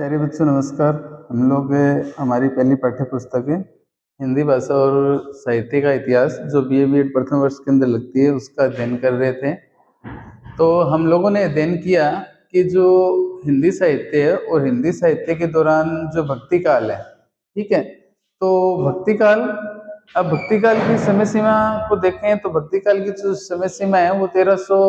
प्यारे बच्चों नमस्कार। हम लोग हमारी पहली पाठ्य पुस्तक है हिंदी भाषा और साहित्य का इतिहास जो बीए बीएड प्रथम वर्ष के अंदर लगती है उसका अध्ययन कर रहे थे। तो हम लोगों ने अध्ययन किया कि जो हिंदी साहित्य है और हिंदी साहित्य के दौरान जो भक्ति काल है, ठीक है। तो भक्ति काल, अब भक्ति काल की समय सीमा को देखें तो भक्ति काल की जो समय सीमा है वो 1300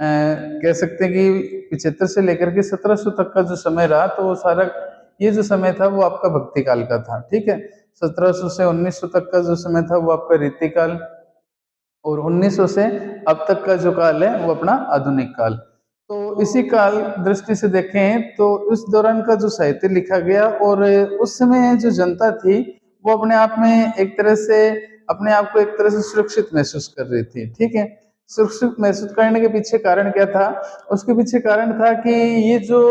कह सकते हैं कि 75 से लेकर के 1700 तक का जो समय रहा, तो वो सारा ये जो समय था वो आपका भक्ति काल का था, ठीक है। 1700 से 1900 तक का जो समय था वो आपका रीति काल, और 1900 से अब तक का जो काल है वो अपना आधुनिक काल। तो इसी काल दृष्टि से देखें तो उस दौरान का जो साहित्य लिखा गया, और उस समय जो जनता थी वो अपने आप में एक तरह से अपने आप को एक तरह से सुरक्षित महसूस कर रही थी, ठीक है। सुरक्षित महसूस करने के पीछे कारण क्या था? उसके पीछे कारण था कि ये जो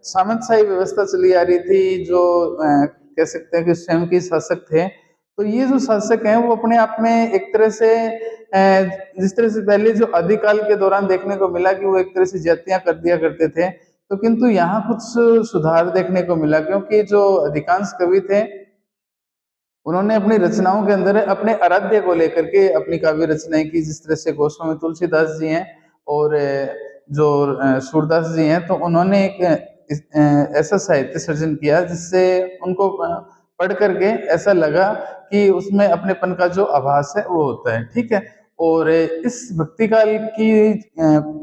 सामंतशाही व्यवस्था चली आ रही थी, जो कह सकते हैं कि स्वयं के शासक थे, तो ये जो शासक हैं वो अपने आप में एक तरह से जिस तरह से पहले जो आदिकाल के दौरान देखने को मिला कि वो एक तरह से जातियां कर दिया करते थे, तो किंतु यहाँ कुछ सुधार देखने को मिला, क्योंकि जो अधिकांश कवि थे उन्होंने अपनी रचनाओं के अंदर अपने आराध्य को लेकर के अपनी काव्य रचनाएं की। जिस तरह से गोस्वामी तुलसीदास जी हैं और जो सूरदास जी हैं, तो उन्होंने एक ऐसा साहित्य सर्जन किया जिससे उनको पढ़ करके ऐसा लगा कि उसमें अपनेपन का जो आभास है वो होता है, ठीक है। और इस भक्ति काल की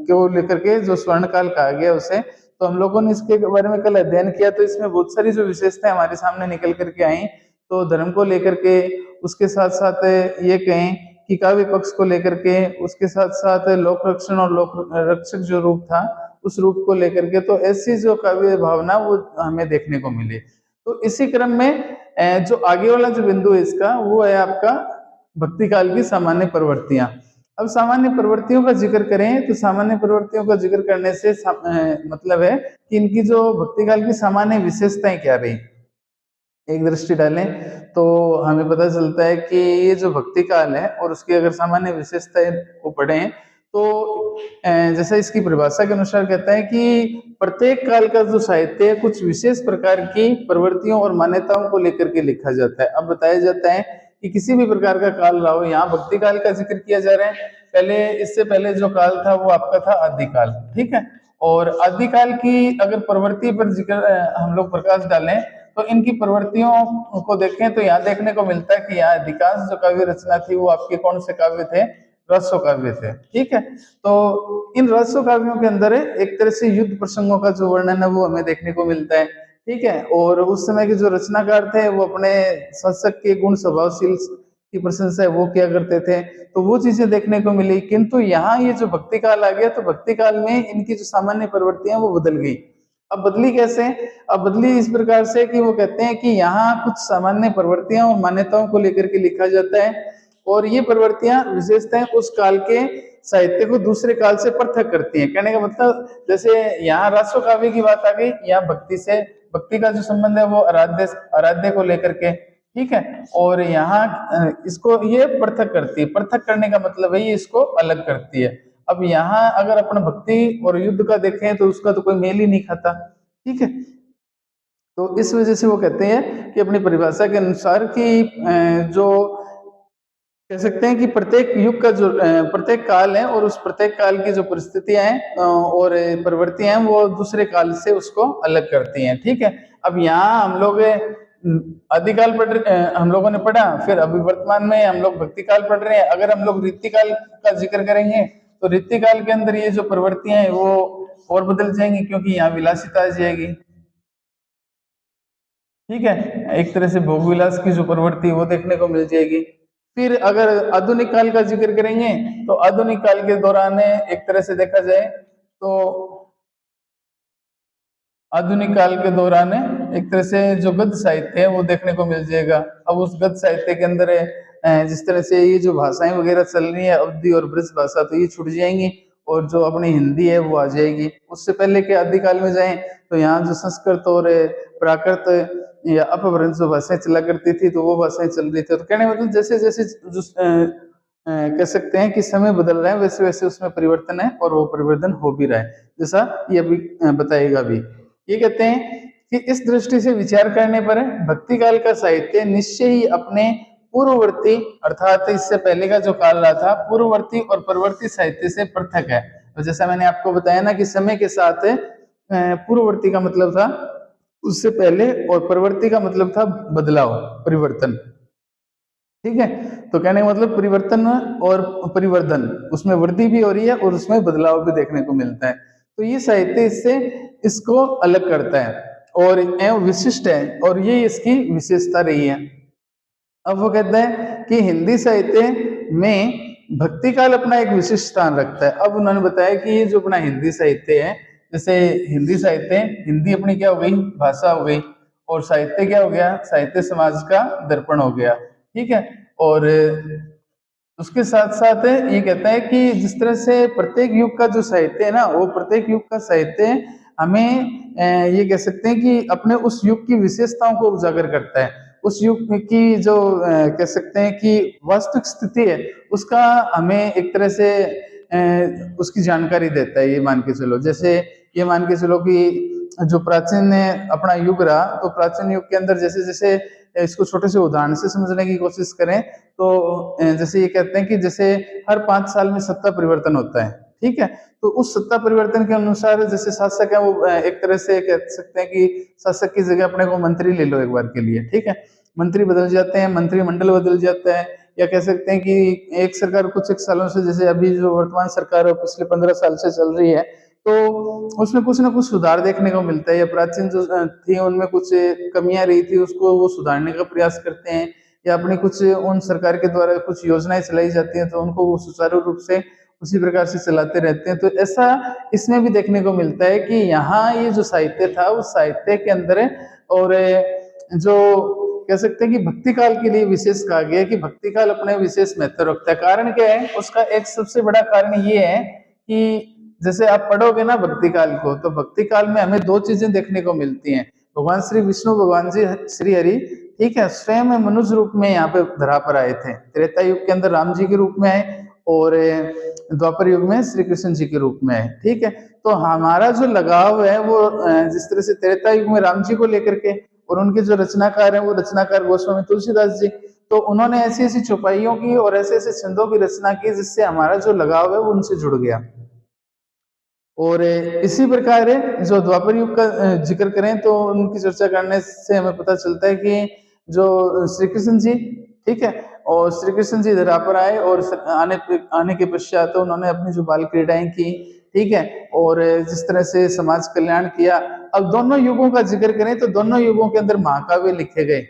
को लेकर के जो स्वर्ण काल कहा गया उसे, तो हम लोगों ने इसके बारे में कल अध्ययन किया, तो इसमें बहुत सारी जो विशेषताएं हमारे सामने निकल करके आई। तो धर्म को लेकर के, उसके साथ साथ ये कहें कि काव्य पक्ष को लेकर के, उसके साथ साथ लोक रक्षण और लोक रक्षक जो रूप था उस रूप को लेकर के, तो ऐसी जो काव्य भावना वो हमें देखने को मिली। तो इसी क्रम में जो आगे वाला जो बिंदु है इसका, वो है आपका भक्ति काल की सामान्य प्रवृत्तियां। अब सामान्य प्रवृत्तियों का जिक्र करें तो सामान्य प्रवृत्तियों का जिक्र करने से मतलब है कि इनकी जो भक्ति काल की सामान्य विशेषताएं क्या रही, एक दृष्टि डालें तो हमें पता चलता है कि ये जो भक्ति काल है और उसकी अगर सामान्य विशेषताएं को पढ़ें तो जैसा इसकी परिभाषा के अनुसार कहता है कि प्रत्येक काल का जो साहित्य है कुछ विशेष प्रकार की प्रवृत्तियों और मान्यताओं को लेकर के लिखा जाता है। अब बताया जाता है कि किसी भी प्रकार का काल रहा हो, यहाँ भक्ति काल का जिक्र किया जा रहा है। पहले, इससे पहले जो काल था वो आपका था आदिकाल, ठीक है। और आदिकाल की अगर प्रवृत्ति पर जिक्र हम लोग प्रकाश डालें तो इनकी प्रवृत्तियों को देखें तो यहाँ देखने को मिलता है कि यहाँ अधिकांश जो काव्य रचना थी वो आपके कौन से काव्य थे? रहस्य काव्य थे, ठीक है। तो इन रहस्य काव्यों के अंदर एक तरह से युद्ध प्रसंगों का जो वर्णन है वो हमें देखने को मिलता है, ठीक है। और उस समय के जो रचनाकार थे वो अपने शासक के गुण स्वभावशील की प्रशंसा है वो किया करते थे, तो वो चीजें देखने को मिली। किंतु यहाँ ये जो भक्ति काल आ गया तो भक्ति काल में इनकी जो सामान्य प्रवृत्तियां वो बदल गई। अब बदली कैसे? अब बदली इस प्रकार से कि वो कहते हैं कि यहाँ कुछ सामान्य प्रवृत्तियां और मान्यताओं को लेकर के लिखा जाता है, और ये प्रवृत्तियां विशेषताएं उस काल के साहित्य को दूसरे काल से पृथक करती हैं। कहने का मतलब, जैसे यहाँ राष्ट्र काव्य की बात आ गई, यहाँ भक्ति से, भक्ति का जो संबंध है वो आराध्य आराध्य को लेकर के, ठीक है। और यहाँ इसको ये पृथक करती है। पृथक करने का मतलब है ये इसको अलग करती है। अब यहाँ अगर अपन भक्ति और युद्ध का देखें तो उसका तो कोई मेल ही नहीं खाता, ठीक है। तो इस वजह से वो कहते हैं कि अपनी परिभाषा के अनुसार कि जो कह सकते हैं कि प्रत्येक युग का जो प्रत्येक काल है और उस प्रत्येक काल की जो परिस्थितियां हैं और प्रवृत्तियां हैं वो दूसरे काल से उसको अलग करती हैं, ठीक है। अब यहाँ हम लोग आदिकाल हम लोगों ने पढ़ा, फिर अभी वर्तमान में हम लोग भक्ति काल पढ़ रहे हैं। अगर हम लोग रीति काल का जिक्र करेंगे तो रीति काल के अंदर ये जो प्रवृत्तियां हैं वो और बदल जाएंगी, क्योंकि यहाँ विलासिता आ जाएगी, ठीक है। एक तरह से भोग विलास की जो प्रवृत्ति वो देखने को मिल जाएगी। फिर अगर आधुनिक काल का जिक्र करेंगे तो आधुनिक काल के दौरान एक तरह से देखा जाए तो आधुनिक काल के दौरान एक तरह से जो गद्य साहित्य है वो देखने को मिल जाएगा। अब उस गद्य साहित्य के अंदर जिस तरह से ये जो भाषाएं वगैरह चल रही है, अवधी और ब्रज भाषा, तो ये छूट जाएंगी और जो अपनी हिंदी है वो आ जाएगी। उससे पहले के आदिकाल में जाएं तो यहाँ जो संस्कृत और प्राकृत या अपभ्रंश जो भाषाएं चला करती थी तो वो भाषाएं चल रही थी। तो कहने मतलब जैसे जैसे जो कह सकते हैं कि समय बदल रहा है वैसे वैसे उसमें परिवर्तन है और वो परिवर्तन हो भी रहा है, जैसा ये अभी बताएगा भी। ये कहते हैं कि इस दृष्टि से विचार करने पर भक्ति काल का साहित्य निश्चय ही अपने पूर्ववर्ती अर्थात इससे पहले का जो काल रहा था पूर्ववर्ती और परवर्ती साहित्य से पृथक है। तो जैसा मैंने आपको बताया ना कि समय के साथ पूर्ववर्ती का मतलब था उससे पहले और परवर्ती का मतलब था बदलाव, परिवर्तन। ठीक है, तो कहने का मतलब परिवर्तन और परिवर्धन, उसमें वृद्धि भी हो रही है और उसमें बदलाव भी देखने को मिलता है। तो ये साहित्य इससे इसको अलग करता है और विशिष्ट है और ये इसकी विशेषता रही है। अब वो कहता है कि हिंदी साहित्य में भक्ति काल अपना एक विशिष्ट स्थान रखता है। अब उन्होंने बताया कि ये जो अपना हिंदी साहित्य है, जैसे हिंदी साहित्य, हिंदी अपनी क्या हो गई, भाषा हो गई, और साहित्य क्या हो गया, साहित्य समाज का दर्पण हो गया। ठीक है, और उसके साथ साथ ये कहता है कि जिस तरह से प्रत्येक युग का जो साहित्य है ना, वो प्रत्येक युग का साहित्य हमें ये कह सकते हैं कि अपने उस युग की विशेषताओं को उजागर करता है। उस युग की जो कह सकते हैं कि वास्तविक स्थिति है उसका हमें एक तरह से उसकी जानकारी देता है। ये मान के चलो, जैसे ये मान के चलो कि जो प्राचीन अपना युग रहा, तो प्राचीन युग के अंदर जैसे जैसे इसको छोटे से उदाहरण से समझने की कोशिश करें तो जैसे ये कहते हैं कि जैसे हर 5 साल में सत्ता परिवर्तन होता है। ठीक है, तो उस सत्ता परिवर्तन के अनुसार जैसे शासक है वो एक तरह से कह सकते हैं कि शासक की जगह अपने को मंत्री ले लो एक बार के लिए। ठीक है, मंत्री बदल जाते हैं, मंत्रिमंडल बदल जाता है, या कह सकते हैं कि एक सरकार कुछ एक सालों से, जैसे अभी जो वर्तमान सरकार है पिछले 15 साल से चल रही है, तो उसमें कुछ ना कुछ सुधार देखने को मिलता है, या प्राचीन जो थी उनमें कुछ कमियां रही थी उसको वो सुधारने का प्रयास करते हैं, या अपनी कुछ उन सरकार के द्वारा कुछ योजनाएं चलाई जाती हैं तो उनको वो सुचारू रूप से उसी प्रकार से चलाते रहते हैं। तो ऐसा इसमें भी देखने को मिलता है कि यहाँ ये जो साहित्य था उस साहित्य के अंदर और जो कह सकते हैं कि भक्ति काल के लिए विशेष कहा गया है कि भक्ति काल अपने विशेष महत्व रखता है। कारण क्या है उसका, एक सबसे बड़ा कारण ये है कि जैसे आप पढ़ोगे ना भक्ति काल को, तो भक्ति काल में हमें दो चीजें देखने को मिलती हैं। भगवान श्री विष्णु, भगवान जी श्री हरि, ठीक है, स्वयं मनुष्य रूप में यहाँ पे धरा पर आए थे। त्रेता युग के अंदर राम जी के रूप में आए और द्वापर युग में श्री कृष्ण जी के रूप में आए। ठीक है, तो हमारा जो लगाव है वो जिस तरह से त्रेता युग में राम जी को लेकर के, और उनके जो रचनाकार हैं वो रचनाकार गोस्वामी तुलसीदास जी, तो उन्होंने ऐसी ऐसी चौपाइयों की और ऐसे ऐसे छंदों की रचना की जिससे हमारा जो लगाव है वो उनसे जुड़ गया। और इसी प्रकार जो द्वापर युग का जिक्र करें तो उनकी चर्चा करने से हमें पता चलता है कि जो श्री कृष्ण जी, ठीक है, और श्री कृष्ण जी धरा पर आए और आने के पश्चात तो उन्होंने अपनी जो बाल क्रीड़ाएं की, ठीक है, और जिस तरह से समाज कल्याण किया। अब दोनों युगों का जिक्र करें तो दोनों युगों के अंदर महाकाव्य लिखे गए,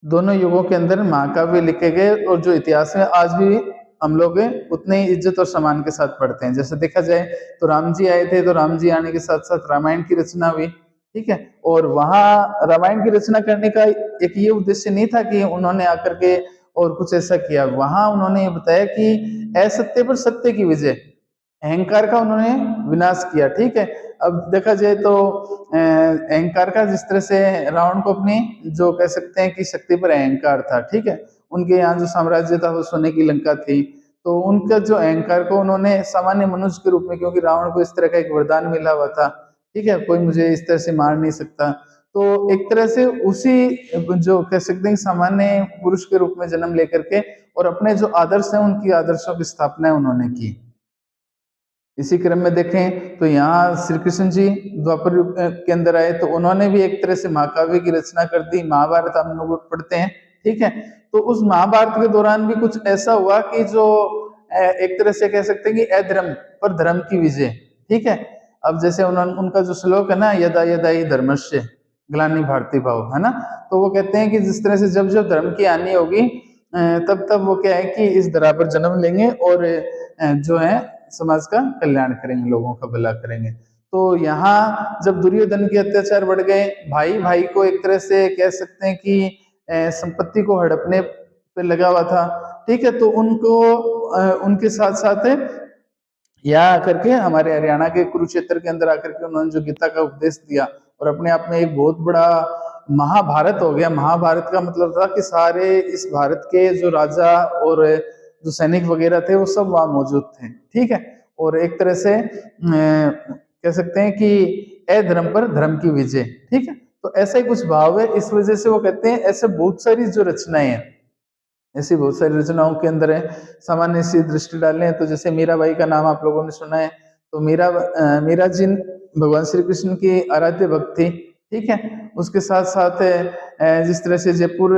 दोनों युगों के अंदर महाकाव्य लिखे गए, और जो इतिहास में आज भी हम लोग उतने ही इज्जत और सम्मान के साथ पढ़ते हैं। जैसे देखा जाए तो राम जी आए थे, तो राम जी आने के साथ साथ रामायण की रचना हुई। ठीक है, और वहां रामायण की रचना करने का एक ये उद्देश्य नहीं था कि उन्होंने आकर के और कुछ ऐसा किया, वहां उन्होंने ये बताया कि असत्य पर सत्य की विजय, अहंकार का उन्होंने विनाश किया। ठीक है, अब देखा जाए तो अहंकार का, जिस तरह से रावण को अपनी जो कह सकते हैं कि शक्ति पर अहंकार था, ठीक है, उनके यहाँ जो साम्राज्य था वो सोने की लंका थी, तो उनका जो अहंकार को उन्होंने सामान्य मनुष्य के रूप में, क्योंकि रावण को इस तरह का एक वरदान मिला हुआ था, ठीक है, कोई मुझे इस तरह से मार नहीं सकता, तो एक तरह से उसी जो कह सकते हैं सामान्य पुरुष के रूप में जन्म लेकर के और अपने जो आदर्श है उनकी आदर्शों की स्थापना उन्होंने की। इसी क्रम में देखें तो यहाँ श्री कृष्ण जी द्वापर युग के अंदर आए तो उन्होंने भी एक तरह से महाकाव्य की रचना कर दी। महाभारत हम लोग पढ़ते हैं, ठीक है, तो उस महाभारत के दौरान भी कुछ ऐसा हुआ कि जो एक तरह से कह सकते हैं कि अधर्म पर धर्म की विजय। ठीक है, अब जैसे उन्होंने उनका जो श्लोक है ना, यदा यदा ही धर्मस्य ग्लानि भारती भाव, है ना, तो वो कहते हैं कि जिस तरह से जब जब धर्म की हानि होगी तब तब वो क्या है कि इस धरा पर जन्म लेंगे और जो है समाज का कल्याण करेंगे, लोगों का भला करेंगे। तो यहाँ जब दुर्योधन के अत्याचार बढ़ गए, भाई भाई को एक तरह से कह सकते हैं कि संपत्ति को हड़पने पे लगा हुआ था, ठीक है, तो उनको उनके साथ साथ यहाँ आकर के हमारे हरियाणा के कुरुक्षेत्र के अंदर आकर के उन्होंने जो गीता का उपदेश दिया और अपने आप में एक बहुत बड़ा महाभारत हो गया। महाभारत का मतलब था कि सारे इस भारत के जो राजा और जो सैनिक वगैरह थे वो सब वहां मौजूद थे। ठीक है, और एक तरह से कह सकते हैं कि अधर्म पर धर्म की विजय। ठीक है, तो ऐसा ही कुछ भाव है। इस वजह से वो कहते हैं ऐसे बहुत सारी जो रचनाएं हैं, ऐसी बहुत सारी रचनाओं के अंदर है। सामान्य सी दृष्टि डालें तो जैसे मीराबाई का नाम आप लोगों ने सुना है, तो मीरा जी भगवान श्री कृष्ण की आराध्य भक्त थी। ठीक है, उसके साथ साथ जिस तरह से जयपुर,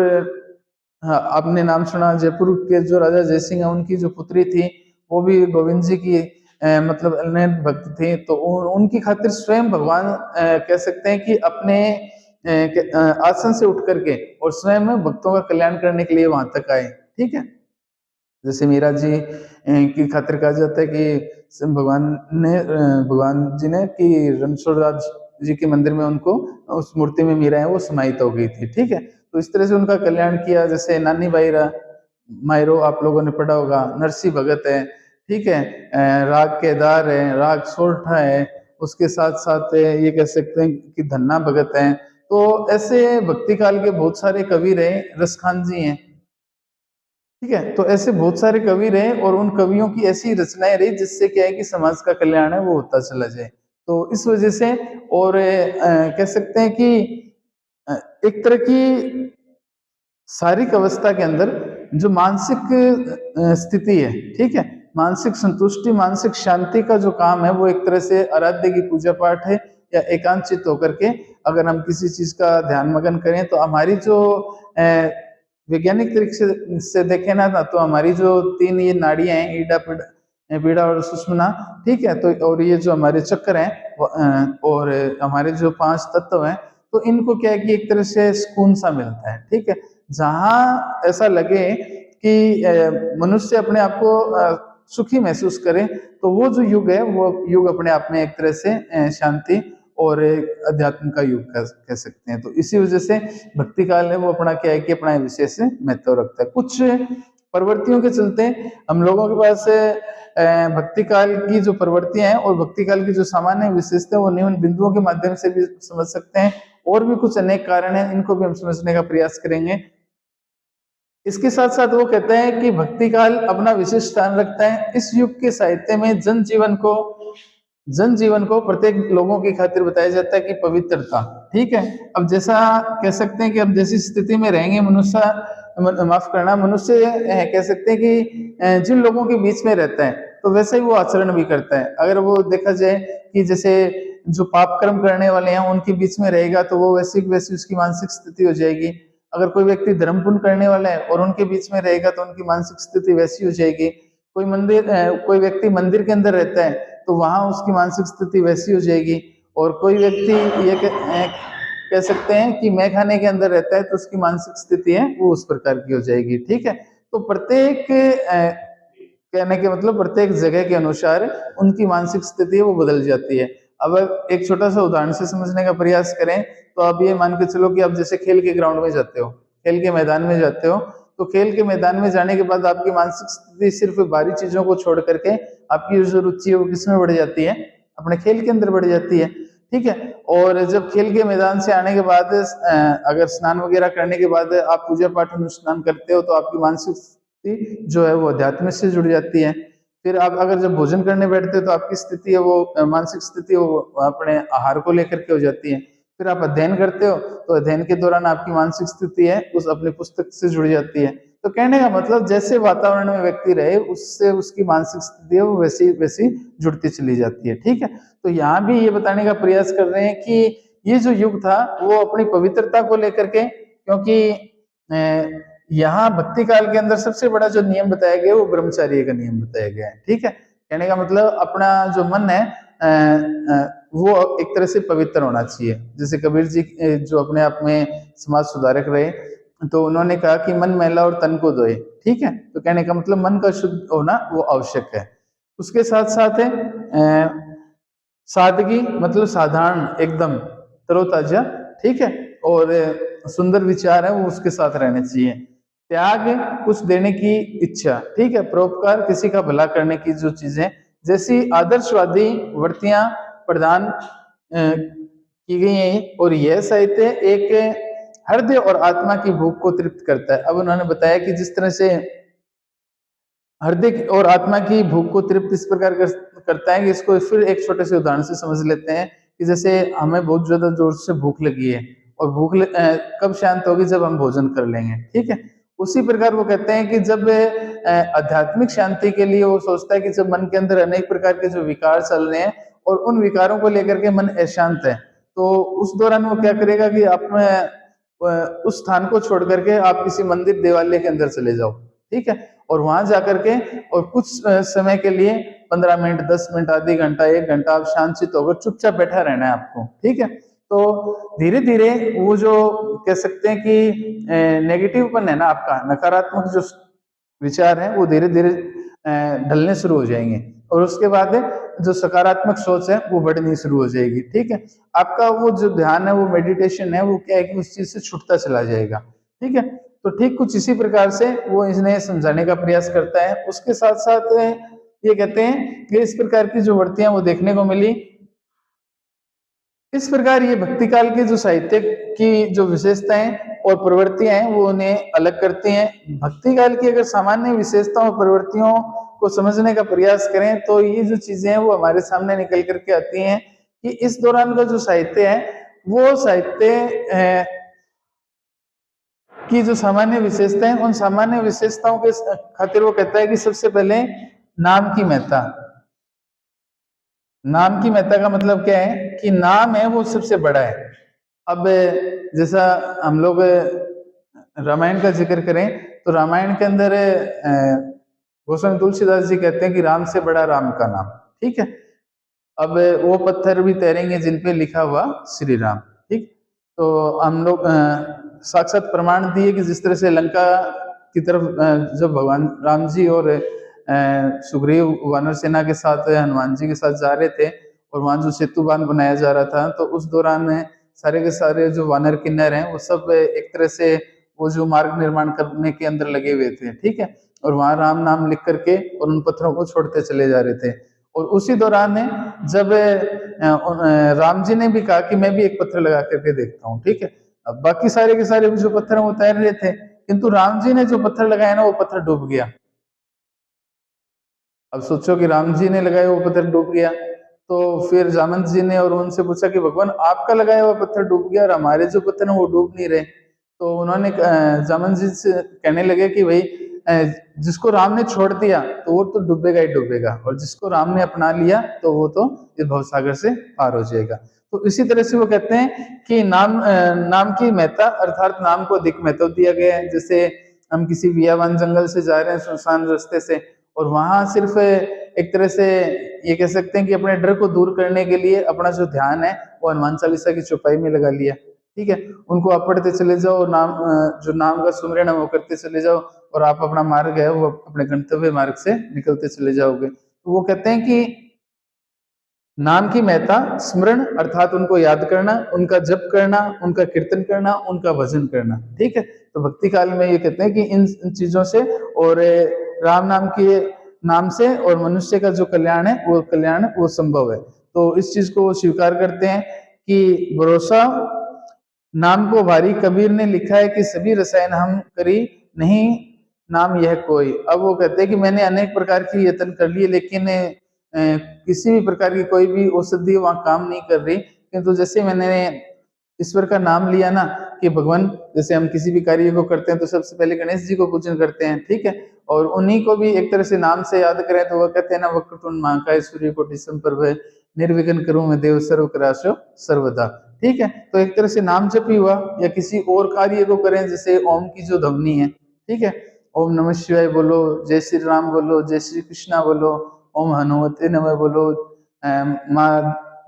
हाँ आपने नाम सुना, जयपुर के जो राजा जयसिंह है उनकी जो पुत्री थी वो भी गोविंद जी की मतलब अन्य भक्त थी। तो उनकी खातिर स्वयं भगवान कह सकते हैं कि अपने आसन से उठ करके और स्वयं भक्तों का कल्याण करने के लिए वहां तक आए। ठीक है, जैसे मीरा जी की खातिर कहा जाता है कि भगवान जी ने कि रणछोड़दास जी के मंदिर में उनको, उस मूर्ति में मीरा है वो समाहित हो गई थी। ठीक है, तो इस तरह से उनका कल्याण किया। जैसे नानी बाईरा मायरो आप लोगों ने पढ़ा होगा, नरसी भगत है। ठीक है, राग केदार है, राग सोरठा है, उसके साथ साथ ये कह सकते हैं कि धन्ना भगत है। तो ऐसे भक्ति काल के बहुत सारे कवि रहे, रसखान जी हैं। ठीक है, तो ऐसे बहुत सारे कवि रहे और उन कवियों की ऐसी रचनाएं रही जिससे क्या है कि समाज का कल्याण है वो होता चला जाए। तो इस वजह से, और कह सकते हैं कि अ, एक तरह की शारीरिक अवस्था के अंदर जो मानसिक स्थिति है, ठीक है, मानसिक संतुष्टि, मानसिक शांति का जो काम है वो एक तरह से आराध्य की पूजा पाठ है, या एकांतचित होकर के अगर हम किसी चीज का ध्यान मगन करें तो हमारी जो वैज्ञानिक तरीके से देखें ना, तो हमारी जो तीन ये नाड़ियां हैं, ईडा पीड़ा और सुषुम्ना, ठीक है, तो और ये जो हमारे चक्र हैं और हमारे जो पांच तत्व हैं, तो इनको क्या है कि एक तरह से सुकून सा मिलता है। ठीक है, जहां ऐसा लगे कि मनुष्य अपने आप को सुखी महसूस करे, तो वो जो युग है वो युग अपने आप में एक तरह से शांति और एक अध्यात्म का युग कह सकते हैं। तो इसी वजह से भक्ति काल है वो अपना क्या है कि अपना विशेष महत्व रखता है। कुछ प्रवृत्तियों के चलते हम लोगों के पास भक्ति काल की जो प्रवृत्तियां हैं और भक्ति काल की जो सामान्य विशेषता है वो निम्न बिंदुओं के माध्यम से भी समझ सकते हैं। और भी कुछ अनेक कारण हैं, इनको भी हम समझने का प्रयास करेंगे। इसके साथ साथ वो कहते हैं कि भक्ति काल अपना विशेष स्थान रखता है इस युग के साहित्य में। जनजीवन को प्रत्येक लोगों की खातिर बताया जाता है कि पवित्रता। ठीक है, अब जैसा कह सकते हैं कि अब जैसी स्थिति में रहेंगे मनुष्य, माफ करना, मनुष्य कह सकते हैं कि जिन लोगों के बीच में रहता है तो वैसे ही वो आचरण भी करता है। अगर वो देखा जाए कि जैसे जो पाप कर्म करने वाले हैं उनके बीच में रहेगा तो वो वैसी वैसी उसकी मानसिक स्थिति हो जाएगी। अगर कोई व्यक्ति धर्म पुण्य करने वाला है और उनके बीच में रहेगा तो उनकी मानसिक स्थिति वैसी हो जाएगी। कोई व्यक्ति मंदिर के अंदर रहता है तो वहां उसकी मानसिक स्थिति वैसी हो जाएगी। और कोई व्यक्ति ये कह सकते हैं कि मैं खाने के अंदर रहता है तो उसकी मानसिक स्थिति है वो उस प्रकार की हो जाएगी। ठीक है, तो प्रत्येक कहने के मतलब प्रत्येक जगह के अनुसार उनकी मानसिक स्थिति है वो बदल जाती है। अब एक छोटा सा उदाहरण से समझने का प्रयास करें तो आप ये मान के चलो कि आप जैसे खेल के ग्राउंड में जाते हो, खेल के मैदान में जाते हो, तो खेल के मैदान में जाने के बाद आपकी मानसिक स्थिति सिर्फ बाहरी चीजों को छोड़ करके आपकी जो रुचि है वो किसमें बढ़ जाती है, अपने खेल के अंदर बढ़ जाती है। ठीक है, और जब खेल के मैदान से आने के बाद अगर स्नान वगैरह करने के बाद आप पूजा पाठ अनुष्ठान करते हो तो आपकी मानसिक स्थिति जो है वो अध्यात्म से जुड़ जाती है। फिर आप अगर जब भोजन करने बैठते हो तो आपकी स्थिति है वो मानसिक स्थिति वो अपने आहार को लेकर के हो जाती है। फिर आप अध्ययन करते हो तो अध्ययन के दौरान आपकी मानसिक स्थिति है उस अपनी पुस्तक से जुड़ जाती है। तो कहने का मतलब जैसे वातावरण में व्यक्ति रहे उससे उसकी मानसिक स्थिति है वो वैसी वैसी जुड़ती चली जाती है। ठीक है, तो यहाँ भी ये बताने का प्रयास कर रहे हैं कि ये जो युग था वो अपनी पवित्रता को लेकर के, क्योंकि यहाँ भक्ति काल के अंदर सबसे बड़ा जो नियम बताया गया वो ब्रह्मचार्य का नियम बताया गया है। ठीक है, कहने का मतलब अपना जो मन है वो एक तरह से पवित्र होना चाहिए। जैसे कबीर जी जो अपने आप में समाज सुधारक रहे तो उन्होंने कहा कि मन मैला और तन को धोए। ठीक है, तो कहने का मतलब मन का शुद्ध होना वो आवश्यक है। उसके साथ साथ है सादगी, मतलब साधारण एकदम तरोताजा। ठीक है, और सुंदर विचार है वो उसके साथ रहने चाहिए। त्याग, कुछ देने की इच्छा। ठीक है, परोपकार, किसी का भला करने की जो चीजें जैसी आदर्शवादी वृत्तियां प्रदान की गई हैं। और यह साहित्य एक हृदय और आत्मा की भूख को तृप्त करता है। अब उन्होंने बताया कि जिस तरह से हृदय और आत्मा की भूख को तृप्त इस प्रकार करता है कि इसको फिर एक छोटे से उदाहरण से समझ लेते हैं कि जैसे हमें बहुत ज्यादा जोर से भूख लगी है और कब शांत होगी, जब हम भोजन कर लेंगे, ठीक है। उसी प्रकार वो कहते हैं कि जब आध्यात्मिक शांति के लिए वो सोचता है कि जब मन के अंदर अनेक प्रकार के जो विकार चल रहे हैं और उन विकारों को लेकर के मन अशांत है, तो उस दौरान वो क्या करेगा कि आप उस स्थान को छोड़ करके आप किसी मंदिर देवालय के अंदर चले जाओ, ठीक है। और वहां जाकर के और कुछ समय के लिए 15 मिनट, 10 मिनट, आधी घंटा, 1 घंटा आप शांत होकर चुपचाप बैठा रहना है आपको, ठीक है। तो धीरे धीरे वो जो कह सकते हैं कि नेगेटिवपन है ना, आपका नकारात्मक जो विचार है वो धीरे धीरे ढलने शुरू हो जाएंगे और उसके बाद जो सकारात्मक सोच है वो बढ़नी शुरू हो जाएगी, ठीक है। आपका वो जो ध्यान है, वो मेडिटेशन है, वो क्या है कि उस चीज से छूटता चला जाएगा, ठीक है। तो ठीक कुछ इसी प्रकार से वो इन्हें समझाने का प्रयास करता है। उसके साथ साथ ये कहते हैं कि इस प्रकार की जो वृत्तियां वो देखने को मिली, इस प्रकार ये भक्ति काल के जो साहित्य की जो विशेषताएं और प्रवृत्तियां हैं वो उन्हें अलग करती हैं। भक्ति काल की अगर सामान्य विशेषताओं और प्रवृत्तियों को समझने का प्रयास करें तो ये जो चीजें हैं वो हमारे सामने निकल करके आती हैं कि इस दौरान का जो साहित्य है वो साहित्य की जो सामान्य विशेषताएं, उन सामान्य विशेषताओं के खातिर वो कहता है कि सबसे पहले नाम की महत्ता। नाम की महत्ता का मतलब क्या है कि नाम है वो सबसे बड़ा है। अब जैसा हम लोग रामायण का जिक्र करें तो रामायण के अंदर गोस्वामी तुलसीदास जी कहते हैं कि राम से बड़ा राम का नाम, ठीक है। अब वो पत्थर भी तैरेंगे जिन पे लिखा हुआ श्री राम, ठीक। तो हम लोग साक्षात प्रमाण दिए कि जिस तरह से लंका की तरफ जब भगवान राम जी और सुग्रीव वानर सेना के साथ हनुमान जी के साथ जा रहे थे और वहां जो सेतु बांध बनाया जा रहा था, तो उस दौरान सारे के सारे जो वानर किन्नर हैं वो सब एक तरह से वो जो मार्ग निर्माण करने के अंदर लगे हुए थे, ठीक है। और वहां राम नाम लिख करके और उन पत्थरों को छोड़ते चले जा रहे थे। और उसी दौरान जब राम जी ने भी कहा कि मैं भी एक पत्थर लगा करके देखता हूँ, ठीक है। अब बाकी सारे के सारे जो पत्थर वो तैर रहे थे, किंतु राम जी ने जो पत्थर लगाया ना वो पत्थर डूब गया। अब सोचो कि राम जी ने लगाया वो पत्थर डूब गया, तो फिर जामंत जी ने और उनसे पूछा कि भगवान आपका लगाया हुआ पत्थर डूब गया और हमारे जो पत्थर हैं वो डूब नहीं रहे। तो उन्होंने जामंत जी से कहने लगे कि भाई जिसको राम ने छोड़ दिया तो वो तो डूबेगा ही डूबेगा, और जिसको राम ने अपना लिया तो वो तो इस भवसागर से पार हो जाएगा। तो इसी तरह से वो कहते हैं कि नाम की महत्ता, अर्थात नाम को अधिक महत्व दिया गया है। जैसे हम किसी बियाबान जंगल से जा रहे हैं सुनसान रास्ते से, और वहां सिर्फ एक तरह से ये कह सकते हैं कि अपने डर को दूर करने के लिए अपना जो ध्यान है वो हनुमान चालीसा की चौपाई में लगा लिया, ठीक है। उनको आप पढ़ते चले जाओ, जो नाम का सुमिरन है वो करते चले जाओ और आप अपना मार्ग है वो अपने गंतव्य मार्ग से निकलते चले जाओगे। तो वो कहते हैं कि नाम की महत्ता स्मरण अर्थात उनको याद करना, उनका जप करना, उनका कीर्तन करना, उनका भजन करना, ठीक है। तो भक्ति काल में ये कहते हैं कि इन चीजों से और राम नाम के नाम से और मनुष्य का जो कल्याण है वो संभव है। तो इस चीज को वो स्वीकार करते हैं कि भरोसा नाम को भारी, कबीर ने लिखा है कि सभी रसायन हम करी नहीं नाम यह कोई। अब वो कहते हैं कि मैंने अनेक प्रकार की यत्न कर लिए लेकिन किसी भी प्रकार की कोई भी औषधि वहां काम नहीं कर रही, किंतु जैसे मैंने ईश्वर का नाम लिया ना कि भगवान, जैसे हम किसी भी कार्य को करते हैं तो सबसे पहले गणेश जी को पूजन करते हैं, ठीक है। और उन्हीं को भी एक तरह से नाम से याद करें तो वह कहते हैं ना, वक्रतुंड महाकाय सूर्य कोटि समप्रभ निर्विघ्न करूं मैं देव सर्व कराशो सर्वदा, ठीक है। तो एक तरह से नाम जप ही हुआ, या किसी और कार्य को करें जैसे ओम की जो ध्वनि है, ठीक है, ओम नमः शिवाय बोलो, जय श्री राम बोलो, जय श्री कृष्णा बोलो, ओम हनुमते नमः बोलो, माँ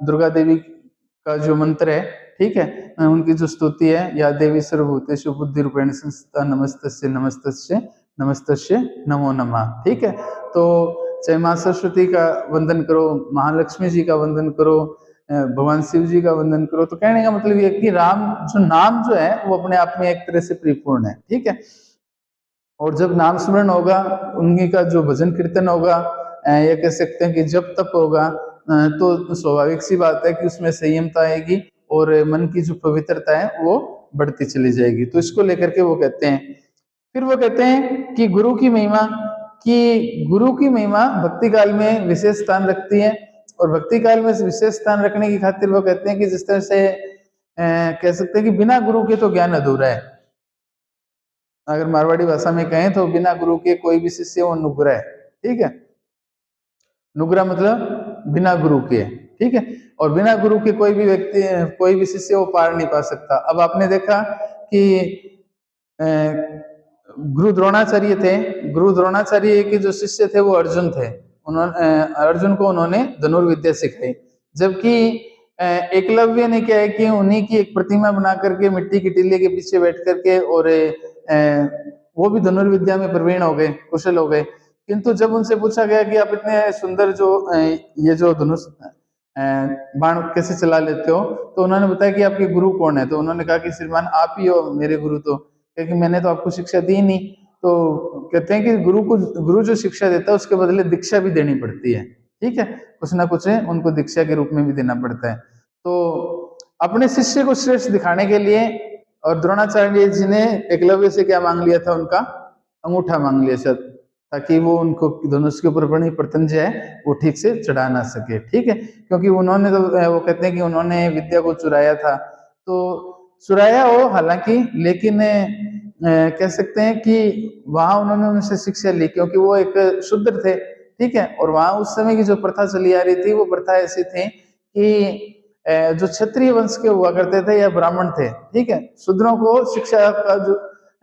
दुर्गा देवी का जो मंत्र है, ठीक है, उनकी जो स्तुति है, या देवी सर्वभूतेषु बुद्धि रूपेण संस्थिता नमस्तस्य नमस्तस्य नमस्तस्य नमो नमः, ठीक है। तो चाहे माँ सरस्वती का वंदन करो, महालक्ष्मी जी का वंदन करो, भगवान शिव जी का वंदन करो। तो कहने का मतलब ये कि राम जो नाम जो है वो अपने आप में एक तरह से परिपूर्ण है, ठीक है। और जब नाम स्मरण होगा, उन्हीं का जो भजन कीर्तन होगा, या कह सकते हैं कि जब तप होगा, तो स्वाभाविक सी बात है कि उसमें संयमता आएगी और मन की जो पवित्रता है वो बढ़ती चली जाएगी। तो इसको लेकर के वो कहते हैं, फिर वो कहते हैं कि गुरु की महिमा भक्ति काल में विशेष स्थान रखती है। और भक्ति काल में विशेष स्थान रखने की खातिर वो कहते हैं कि जिस तरह से कह सकते हैं कि बिना गुरु के तो ज्ञान अधूरा है। अगर मारवाड़ी भाषा में कहें तो बिना गुरु के कोई भी शिष्य वो नुग्रा है, ठीक है। नुग्रा मतलब बिना गुरु के, ठीक है। और बिना गुरु के कोई भी व्यक्ति, कोई भी शिष्य वो पार नहीं पा सकता। अब आपने देखा कि गुरु द्रोणाचार्य थे, गुरु द्रोणाचार्य के जो शिष्य थे वो अर्जुन थे। उन्होंने अर्जुन को उन्होंने धनुर्विद्या सिखाई, जबकि एकलव्य ने क्या है कि उन्हीं की एक प्रतिमा बना करके मिट्टी की टीले के पीछे बैठ करके और वो भी धनुर्विद्या में प्रवीण हो गए, कुशल हो गए। किंतु जब उनसे पूछा गया कि आप इतने सुंदर जो ये जो धनुष बाण कैसे चला लेते हो, तो उन्होंने बताया कि आपके गुरु कौन है। तो उन्होंने कहा कि श्रीमान आप ही हो मेरे गुरु। तो क्योंकि मैंने तो आपको शिक्षा दी नहीं। तो कहते हैं कि गुरु जो शिक्षा देता है उसके बदले दीक्षा भी देनी पड़ती है, ठीक है। कुछ ना कुछ उनको दीक्षा के रूप में भी देना पड़ता है। तो अपने शिष्य को श्रेष्ठ दिखाने के लिए और द्रोणाचार्य जी ने एकलव्य से क्या मांग लिया था, उनका अंगूठा मांग लिया था, ताकि वो उनको धनुष के ऊपर बनी प्रत्यंजय है वो ठीक से चढ़ा ना सके, ठीक है। क्योंकि उन्होंने तो वो कहते हैं कि उन्होंने विद्या को चुराया था। तो चुराया हो हालांकि, लेकिन कह सकते हैं कि वहां उन्होंने उनसे शिक्षा ली क्योंकि वो एक शूद्र थे, ठीक है। और वहां उस समय की जो प्रथा चली आ रही थी वो प्रथा ऐसी थी कि जो क्षत्रिय वंश के हुआ करते थे या ब्राह्मण थे, ठीक है, शूद्रों को शिक्षा का जो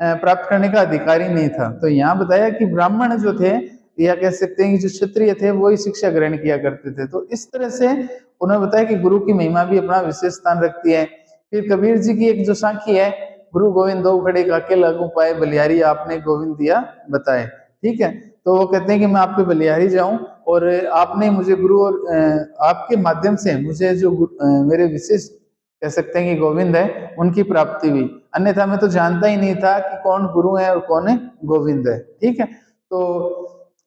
प्राप्त करने का अधिकार ही नहीं था। तो यहाँ बताया कि ब्राह्मण जो थे या कह सकते हैं कि जो क्षत्रिय थे वो ही शिक्षा ग्रहण किया करते थे। तो इस तरह से उन्होंने बताया कि गुरु की महिमा भी अपना विशेष स्थान रखती है। फिर कबीर जी की एक जो साखी है, गुरु गोविंद दो खड़े काके लागू पाए, बलिहारी आपने गोविंद दिया बताए, ठीक है। तो वो कहते हैं कि मैं आप पे बलिहारी जाऊं और आपने मुझे गुरु और आपके माध्यम से मुझे जो मेरे विशेष कह सकते हैं कि गोविंद है उनकी प्राप्ति हुई, अन्यथा मैं तो जानता ही नहीं था कि कौन गुरु है और कौन है गोविंद है, ठीक है। तो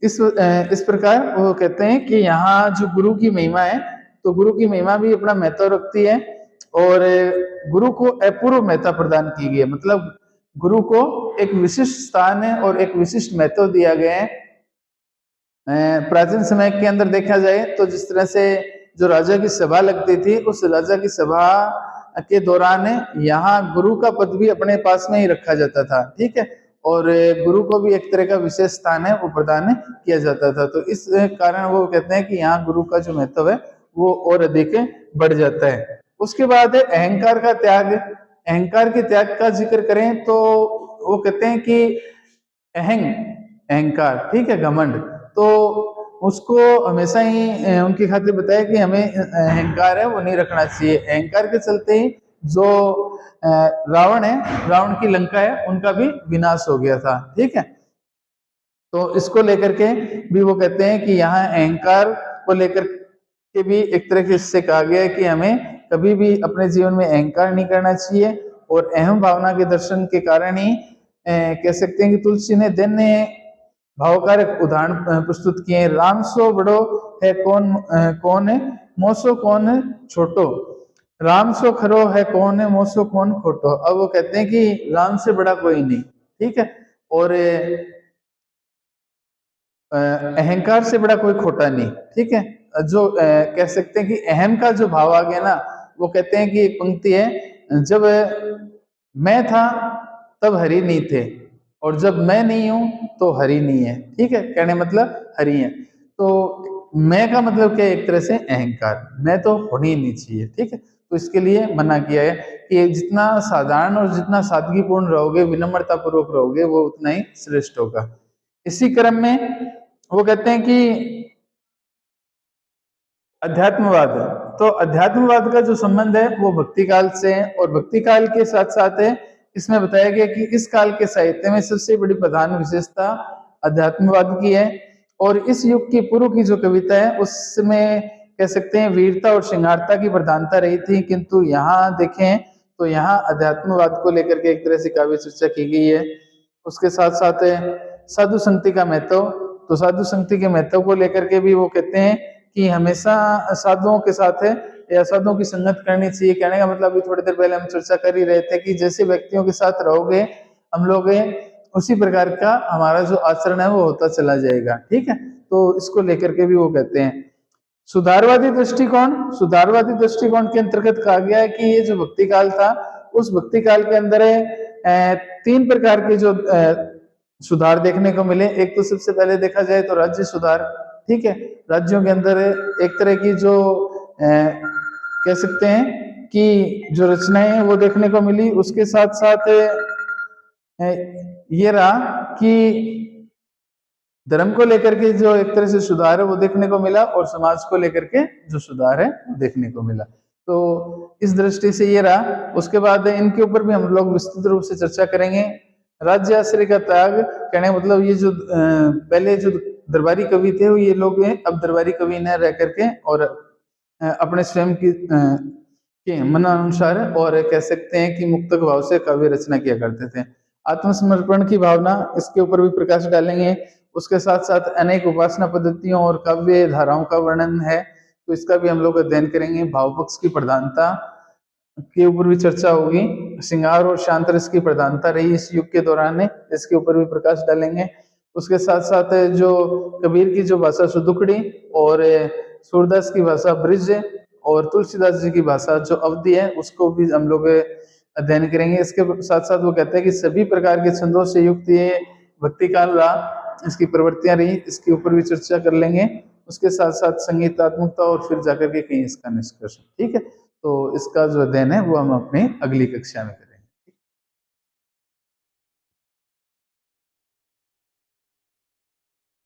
इस प्रकार वो कहते हैं कि यहाँ जो गुरु की महिमा है, तो गुरु की महिमा भी अपना महत्व रखती है और गुरु को अपूर्व महत्व प्रदान की गई है। मतलब गुरु को एक विशिष्ट स्थान है और एक विशिष्ट महत्व दिया गया है। प्राचीन समय के अंदर देखा जाए तो जिस तरह से जो राजा की सभा लगती थी, उस राजा की सभा के दौरान यहाँ गुरु का पद भी अपने पास में ही रखा जाता था, ठीक है। और गुरु को भी एक तरह का विशेष स्थान है वो प्रदान किया जाता था। तो इस कारण वो कहते हैं कि यहाँ गुरु का जो महत्व है वो और अधिक बढ़ जाता है। उसके बाद है अहंकार का त्याग। अहंकार के त्याग का जिक्र करें तो वो कहते हैं कि अहंकार, ठीक है, घमंड, तो उसको हमेशा ही उनकी खातिर बताया कि हमें अहंकार है वो नहीं रखना चाहिए। अहंकार के चलते ही जो रावण है, रावण की लंका है, उनका भी विनाश हो गया था, ठीक है। तो इसको लेकर के भी वो कहते हैं कि यहाँ अहंकार को लेकर के भी एक तरह से कहा गया है कि हमें कभी भी अपने जीवन में अहंकार नहीं करना चाहिए। और अहम भावना के दर्शन के कारण ही कह सकते हैं कि तुलसी ने दैन्य भावकारक उदाहरण प्रस्तुत किए। राम सो बड़ो है कौन, कौन है मोसो कौन है छोटो, राम सो खरो है कौन है मोसो कौन खोटो। अब वो कहते हैं कि राम से बड़ा कोई नहीं, ठीक है। और अहंकार से बड़ा कोई खोटा नहीं, ठीक है। जो कह सकते हैं कि अहम का जो भाव आ गया ना, वो कहते हैं कि एक पंक्ति है, जब मैं था तब हरि नहीं थे और जब मैं नहीं हूं तो हरि नहीं है, ठीक है। कहने मतलब हरि है। तो मैं का मतलब क्या है, एक तरह से अहंकार, मैं तो होनी ही नहीं चाहिए, ठीक है। तो इसके लिए मना किया है कि जितना साधारण और जितना सादगीपूर्ण रहोगे, विनम्रता पूर्वक रहोगे, वो उतना ही श्रेष्ठ होगा। इसी क्रम में वो कहते हैं कि अध्यात्मवाद, तो अध्यात्मवाद का जो संबंध है वो भक्ति काल से है। और भक्ति काल के साथ साथ है इसमें बताया गया कि इस काल के साहित्य में सबसे बड़ी प्रधान विशेषता अध्यात्मवाद की है। और इस युग की पूर्व की जो कविता है उसमें कह सकते हैं वीरता और श्रृंगारता की प्रधानता रही थी, किंतु यहाँ देखें तो यहाँ अध्यात्मवाद को लेकर के एक तरह से काव्य चर्चा की गई है। उसके साथ साथ साधु संगति का महत्व, तो साधु संगति के महत्व को लेकर के भी वो कहते हैं कि हमेशा साधुओं के साथ है या साधुओं की संगत करनी चाहिए। कहने का मतलब अभी थोड़ी देर पहले हम चर्चा कर ही रहे थे कि जैसे व्यक्तियों के साथ रहोगे हम लोग, उसी प्रकार का हमारा जो आचरण है वो होता चला जाएगा, ठीक है। तो इसको लेकर के भी वो कहते हैं सुधारवादी दृष्टिकोण के अंतर्गत कहा गया है कि ये जो भक्ति काल था, उस भक्ति काल के अंदर तीन प्रकार के जो सुधार देखने को मिले। एक तो सबसे पहले देखा जाए तो राज्य सुधार, ठीक है, राज्यों के अंदर एक तरह की जो कह सकते हैं कि जो रचनाएं हैं वो देखने को मिली। उसके साथ साथ ये रहा कि धर्म को लेकर के जो एक तरह से सुधार है वो देखने को मिला, और समाज को लेकर के जो सुधार है वो देखने को मिला। तो इस दृष्टि से ये रहा। उसके बाद इनके ऊपर भी हम लोग विस्तृत रूप से चर्चा करेंगे। राज्य आश्रय का त्याग कहने मतलब ये जो पहले जो दरबारी कवि थे वो ये लोग अब दरबारी कवि न रह करके और अपने स्वयं की के मन अनुसार और कह सकते हैं कि मुक्तक भाव से काव्य रचना किया करते थे। आत्मसमर्पण की भावना, इसके ऊपर भी प्रकाश डालेंगे। उसके साथ साथ अनेक उपासना पद्धतियों और काव्य धाराओं का वर्णन है, तो इसका भी हम लोग अध्ययन करेंगे। भाव पक्ष की प्रधानता के ऊपर भी चर्चा होगी। श्रृंगार और शांत रस की प्रधानता रही इस युग के दौरान, इसके ऊपर भी प्रकाश डालेंगे। उसके साथ साथ जो कबीर की जो भाषा सुदुखड़ी और सूरदास की भाषा ब्रिज और तुलसीदास जी की भाषा जो अवधि है उसको भी हम लोग अध्ययन करेंगे। इसके साथ साथ वो कहते हैं कि सभी प्रकार के छंदों से युक्त ये भक्ति काल रहा, इसकी प्रवृत्तियां रही, इसके ऊपर भी चर्चा कर लेंगे। उसके साथ साथ संगीतात्मकता और फिर जाकर के कहीं इसका निष्कर्ष, ठीक है। तो इसका जो अध्ययन है वो हम अपनी अगली कक्षा में करेंगे।